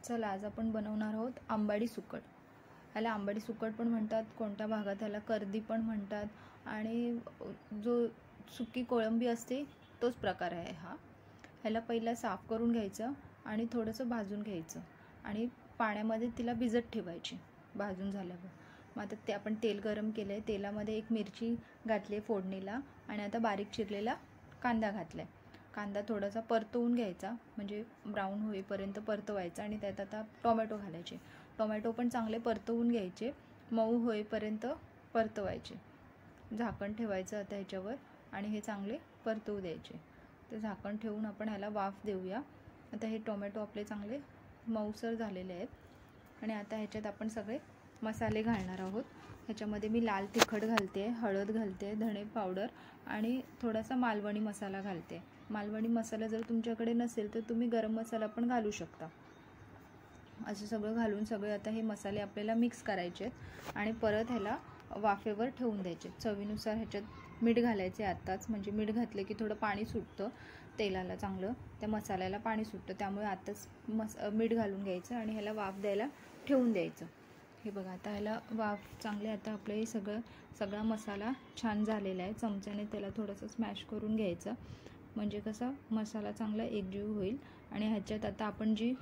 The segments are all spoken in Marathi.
चला आज आपण बनवणार आहोत आंबाडी सुकट। ह्याला आंबाडी सुकट पण म्हणतात, कोणत्या भागात ह्याला कर्दी पण म्हणतात आणि जो सुकी कोळंबी असते तोच प्रकार आहे हा। ह्याला पहिला साफ करून घ्यायचं आणि थोडंसं भाजून घ्यायचं आणि पाण्यामध्ये तिला भिजत ठेवायची भाजून झाल्यावर। मग आता ते आपण तेल गरम केलंय, तेलामध्ये एक मिरची घातली फोडणीला आणि आता बारीक चिरलेला कांदा घातलाय। कांदा थोडासा परतवून घ्यायचा, म्हणजे ब्राऊन होईपर्यंत परतवायचा आणि त्यात आता टोमॅटो घालायचे। टोमॅटो पण चांगले परतवून घ्यायचे, मऊ होईपर्यंत परतवायचे। झाकण ठेवायचं आता ह्याच्यावर आणि हे चांगले परतवू द्यायचे। ते झाकण ठेवून आपण ह्याला वाफ देऊया। आता हे टोमॅटो आपले चांगले मऊसर झालेले आहेत आणि आता ह्याच्यात आपण सगळे मसाले घालणार आहोत। ह्याच्यामध्ये मी लाल तिखट घालते, हळद घालते, धणे पावडर आणि थोडासा मालवणी मसाला घालते। मालवणी मसाला जर तुमच्याकडे नसेल तर तुम्ही गरम मसाला पण घालू शकता। असं सगळं घालून सगळे आता हे मसाले आपल्याला मिक्स करायचे आहेत आणि परत ह्याला वाफेवर ठेवून द्यायचे। चवीनुसार ह्याच्यात मीठ घालायचे आताच, म्हणजे मीठ घातले की थोडं पाणी सुटतं तेलाला, चांगलं त्या मसाल्याला पाणी सुटतं, त्यामुळे आताच मीठ घालून घ्यायचं आणि ह्याला वाफ द्यायला ठेवून द्यायचं। हे बघा आता ह्याला वाफ चांगले, आता आपलं हे सगळा मसाला छान झालेला आहे। चमच्याने त्याला थोडंसं स्मॅश करून घ्यायचं, म्हणजे कसा मसाला चांगला एकजीव होईल। आणि ह्याच्यात आता आपण जी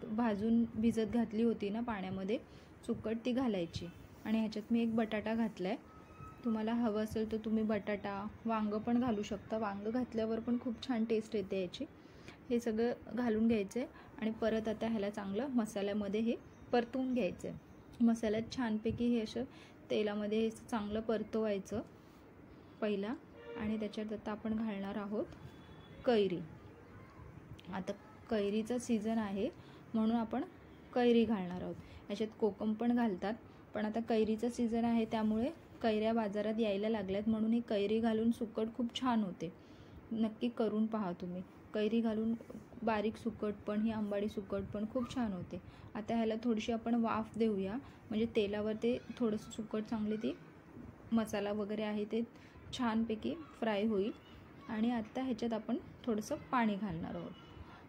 भाजून भिजत घातली होती ना पाण्यामध्ये सुकट, ती घालायची आणि ह्याच्यात मी एक बटाटा घातलाय। तुम्हाला हवं असेल तर तुम्ही बटाटा, वांग पण घालू शकता। वांग घातल्यावर पण खूप छान टेस्ट येते याची। हे सगळं घालून घ्यायचं आणि परत आता ह्याला चांगलं मसाल्यामध्ये हे परतवून घ्यायचं। मसाल्यात छानपैकी हे असं तेलामध्ये हे चांगलं परतवायचं पहिला आणि त्याच्यात आता आपण घालणार आहोत कैरी। आता कैरीचा सीझन आहे म्हणून आपण कैरी घालणार आहोत। याच्यात कोकम पण घालतात, पण आता कैरीचा सीझन आहे त्यामुळे कैऱ्या बाजारात यायला लागल्यात, म्हणून ही कैरी घालून सुकट खूप छान होते। नक्की करून पहा तुम्ही। कैरी घालून बारीक सुकट पण, ही आंबाडी सुकट पण खूप छान होते। आता ह्याला थोडीशी आपण वाफ देऊया, म्हणजे तेलावर ते थोडंसं सुकट चांगली ती मसाला वगैरे आहे ते छानपैकी फ्राय होईल। आणि आता ह्याच्यात आपण थोडंसं पाणी घालणार आहोत।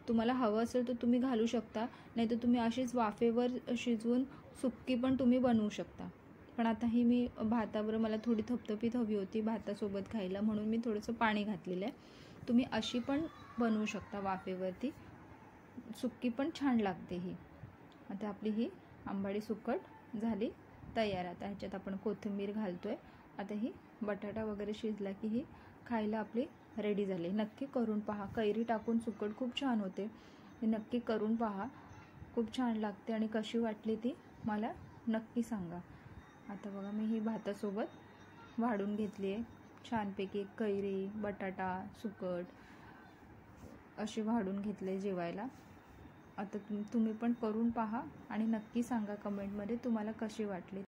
तुम्हाला हवं असेल तर तुम्ही घालू शकता, नाही तर तुम्ही अशीच वाफेवर शिजवून सुक्की पण तुम्ही बनवू शकता। पण आता ही मी भातावर, मला थोडी थपथपीत हवी होती भातासोबत खायला, म्हणून मी थोडंसं पाणी घातलेलं आहे। तुम्ही अशी पण बनवू शकता वाफेवरती, सुक्की पण छान लागते ही। आता आपली ही आंबाडी सुकट झाली तयार। आता ह्याच्यात आपण कोथिंबीर घालतोय। आता ही बटाटा वगैरे शिजला की ही खायला आपली रेडी झाली। नक्की करून पहा, कैरी टाकून सुकट खूप छान होते। नक्की करून पहा, खूप छान लागते आणि कशी वाटली ती मला नक्की सांगा। आता बघा मी ही भातासोबत वाढून घेतली आहे छानपैकी, कैरी, बटाटा, सुकट अशी वाढून घेतले जेवायला। आता तुम्ही पण करून पहा आणि नक्की सांगा कमेंटमध्ये तुम्हाला कशी वाटली।